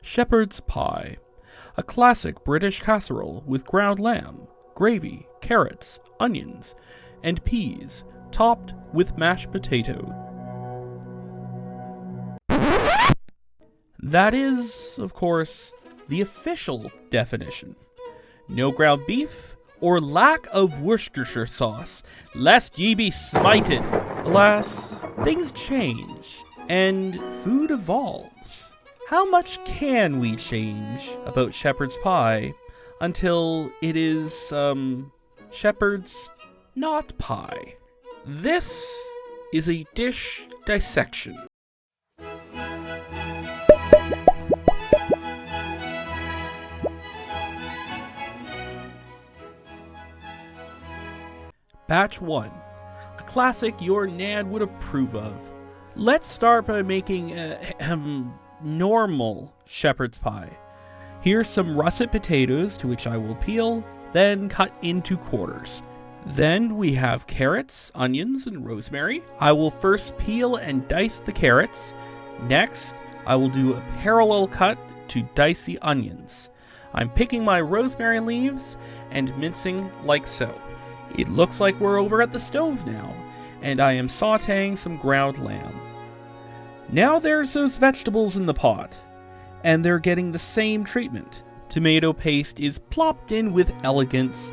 Shepherd's pie, a classic British casserole with ground lamb, gravy, carrots, onions, and peas, topped with mashed potatoes. That is, of course, the official definition. No ground beef or lack of Worcestershire sauce, lest ye be smited. Alas, things change, and food evolves. How much can we change about shepherd's pie until it is, shepherd's not pie? This is a dish dissection. Batch 1. A classic your Nan would approve of. Let's start by making normal shepherd's pie. Here's some russet potatoes to which I will peel, then cut into quarters. Then we have carrots, onions, and rosemary. I will first peel and dice the carrots. Next, I will do a parallel cut to dice the onions. I'm picking my rosemary leaves and mincing like so. It looks like we're over at the stove now, and I am sautéing some ground lamb. Now there's those vegetables in the pot, and they're getting the same treatment. Tomato paste is plopped in with elegance,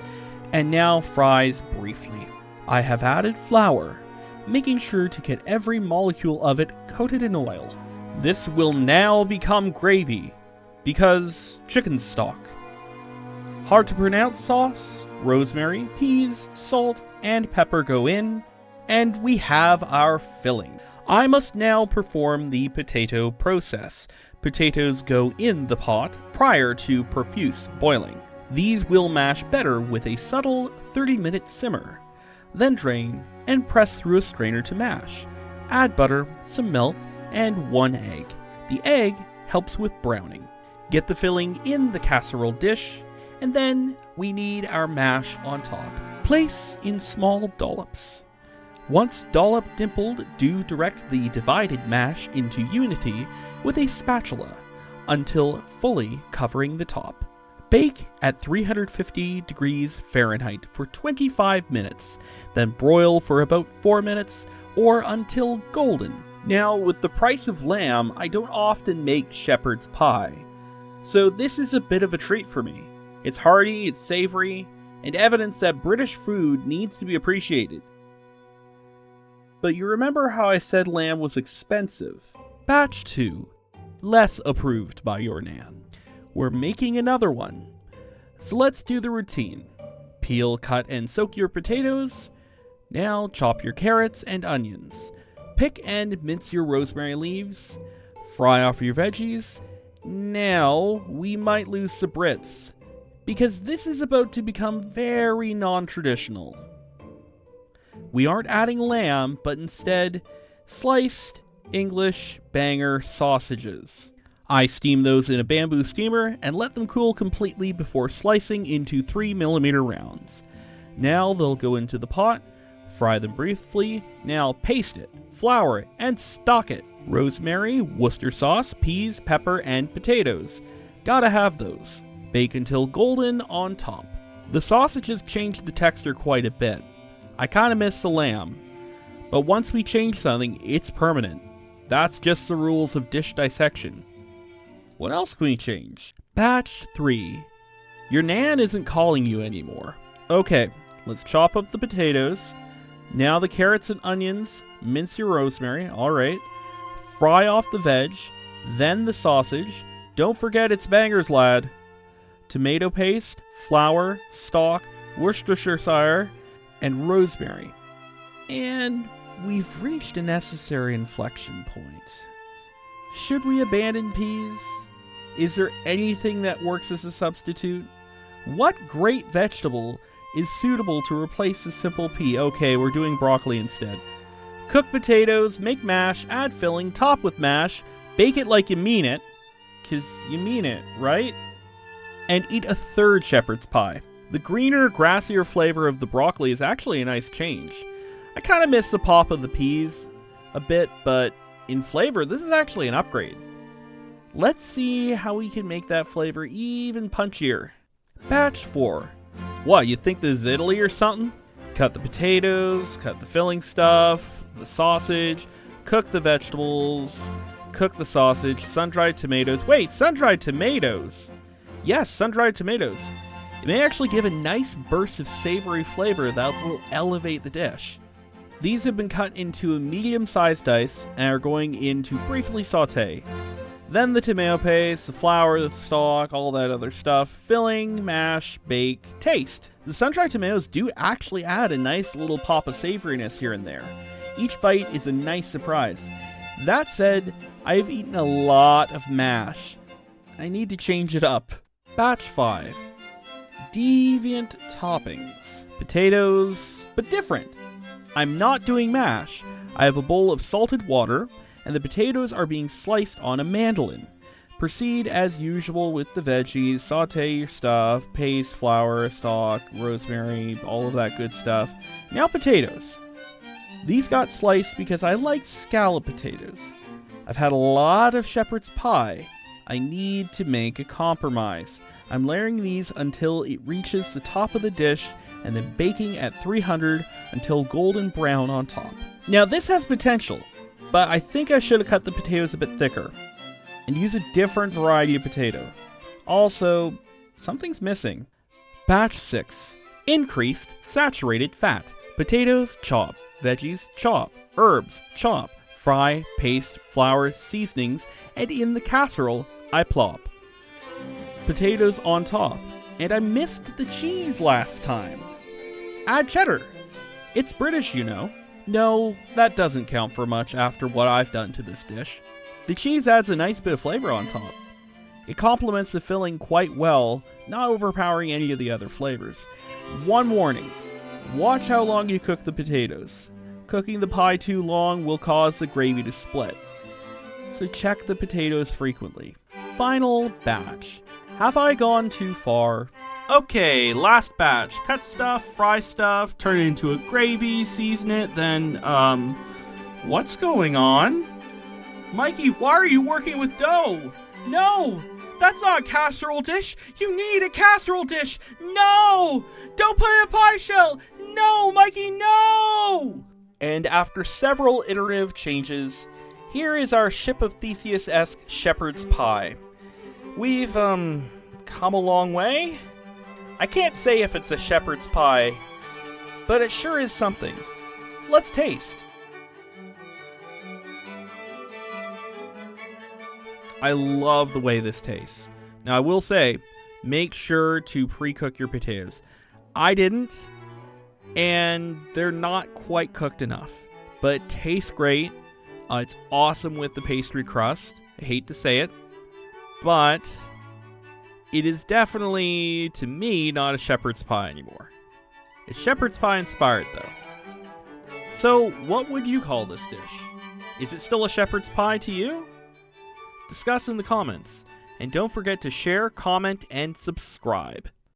and now fries briefly. I have added flour, making sure to get every molecule of it coated in oil. This will now become gravy, because chicken stock. Hard to pronounce sauce, rosemary, peas, salt, and pepper go in, and we have our filling. I must now perform the potato process. Potatoes go in the pot prior to profuse boiling. These will mash better with a subtle 30-minute simmer. Then drain and press through a strainer to mash. Add butter, some milk, and 1 egg. The egg helps with browning. Get the filling in the casserole dish, and then we need our mash on top. Place in small dollops. Once dollop dimpled, do direct the divided mash into unity with a spatula until fully covering the top. Bake at 350 degrees Fahrenheit for 25 minutes, then broil for about 4 minutes or until golden. Now, with the price of lamb, I don't often make shepherd's pie, so this is a bit of a treat for me. It's hearty, it's savory, and evidence that British food needs to be appreciated. But you remember how I said lamb was expensive? Batch 2. Less approved by your Nan. We're making another one. So let's do the routine. Peel, cut, and soak your potatoes. Now chop your carrots and onions. Pick and mince your rosemary leaves. Fry off your veggies. Now we might lose the Brits, because this is about to become very non-traditional. We aren't adding lamb, but instead sliced English banger sausages. I steam those in a bamboo steamer and let them cool completely before slicing into 3mm rounds. Now they'll go into the pot, fry them briefly, now paste it, flour it, and stock it. Rosemary, Worcester sauce, peas, pepper, and potatoes. Gotta have those. Bake until golden on top. The sausages change the texture quite a bit. I kinda miss the lamb, but once we change something, it's permanent. That's just the rules of dish dissection. What else can we change? Batch 3. Your Nan isn't calling you anymore. Okay, let's chop up the potatoes. Now the carrots and onions, mince your rosemary, alright. Fry off the veg, then the sausage. Don't forget it's bangers, lad. Tomato paste, flour, stock, Worcestershire, and rosemary. And we've reached a necessary inflection point. Should we abandon peas? Is there anything that works as a substitute? What great vegetable is suitable to replace the simple pea? Okay, we're doing broccoli instead. Cook potatoes, make mash, add filling, top with mash, bake it like you mean it, 'cause you mean it, right? And eat a third shepherd's pie. The greener, grassier flavor of the broccoli is actually a nice change. I kind of miss the pop of the peas a bit, but in flavor, this is actually an upgrade. Let's see how we can make that flavor even punchier. Batch 4. What, you think this is Italy or something? Cut the potatoes, cut the filling stuff, the sausage, cook the vegetables, cook the sausage, sun-dried tomatoes. Wait, sun-dried tomatoes? Yes, sun-dried tomatoes. It may actually give a nice burst of savory flavor that will elevate the dish. These have been cut into a medium-sized dice and are going in to briefly saute. Then the tomato paste, the flour, the stock, all that other stuff, filling, mash, bake, taste. The sun-dried tomatoes do actually add a nice little pop of savoriness here and there. Each bite is a nice surprise. That said, I've eaten a lot of mash. I need to change it up. Batch 5. Deviant toppings. Potatoes, but different. I'm not doing mash. I have a bowl of salted water, and the potatoes are being sliced on a mandolin. Proceed as usual with the veggies, saute your stuff, paste, flour, stock, rosemary, all of that good stuff. Now potatoes. These got sliced because I like scallop potatoes. I've had a lot of shepherd's pie. I need to make a compromise. I'm layering these until it reaches the top of the dish and then baking at 300 until golden brown on top. Now this has potential, but I think I should have cut the potatoes a bit thicker and use a different variety of potato. Also, something's missing. Batch 6. Increased saturated fat. Potatoes, chop. Veggies, chop. Herbs, chop. Fry, paste, flour, seasonings, and in the casserole, I plop. Potatoes on top. And I missed the cheese last time. Add cheddar. It's British, you know. No, that doesn't count for much after what I've done to this dish. The cheese adds a nice bit of flavor on top. It complements the filling quite well, not overpowering any of the other flavors. One warning, watch how long you cook the potatoes. Cooking the pie too long will cause the gravy to split, so check the potatoes frequently. Final batch. Have I gone too far? Okay, last batch. Cut stuff, fry stuff, turn it into a gravy, season it, then, what's going on? Mikey, why are you working with dough? No! That's not a casserole dish! You need a casserole dish! No! Don't put it in a pie shell! No, Mikey, no! And after several iterative changes, here is our Ship of Theseus-esque shepherd's pie. We've, come a long way? I can't say if it's a shepherd's pie, but it sure is something. Let's taste. I love the way this tastes. Now I will say, make sure to pre-cook your potatoes. I didn't, and they're not quite cooked enough, but it tastes great. It's awesome with the pastry crust. I hate to say it, but it is definitely, to me, not a shepherd's pie anymore. It's shepherd's pie inspired, though. So, what would you call this dish? Is it still a shepherd's pie to you? Discuss in the comments, and don't forget to share, comment, and subscribe.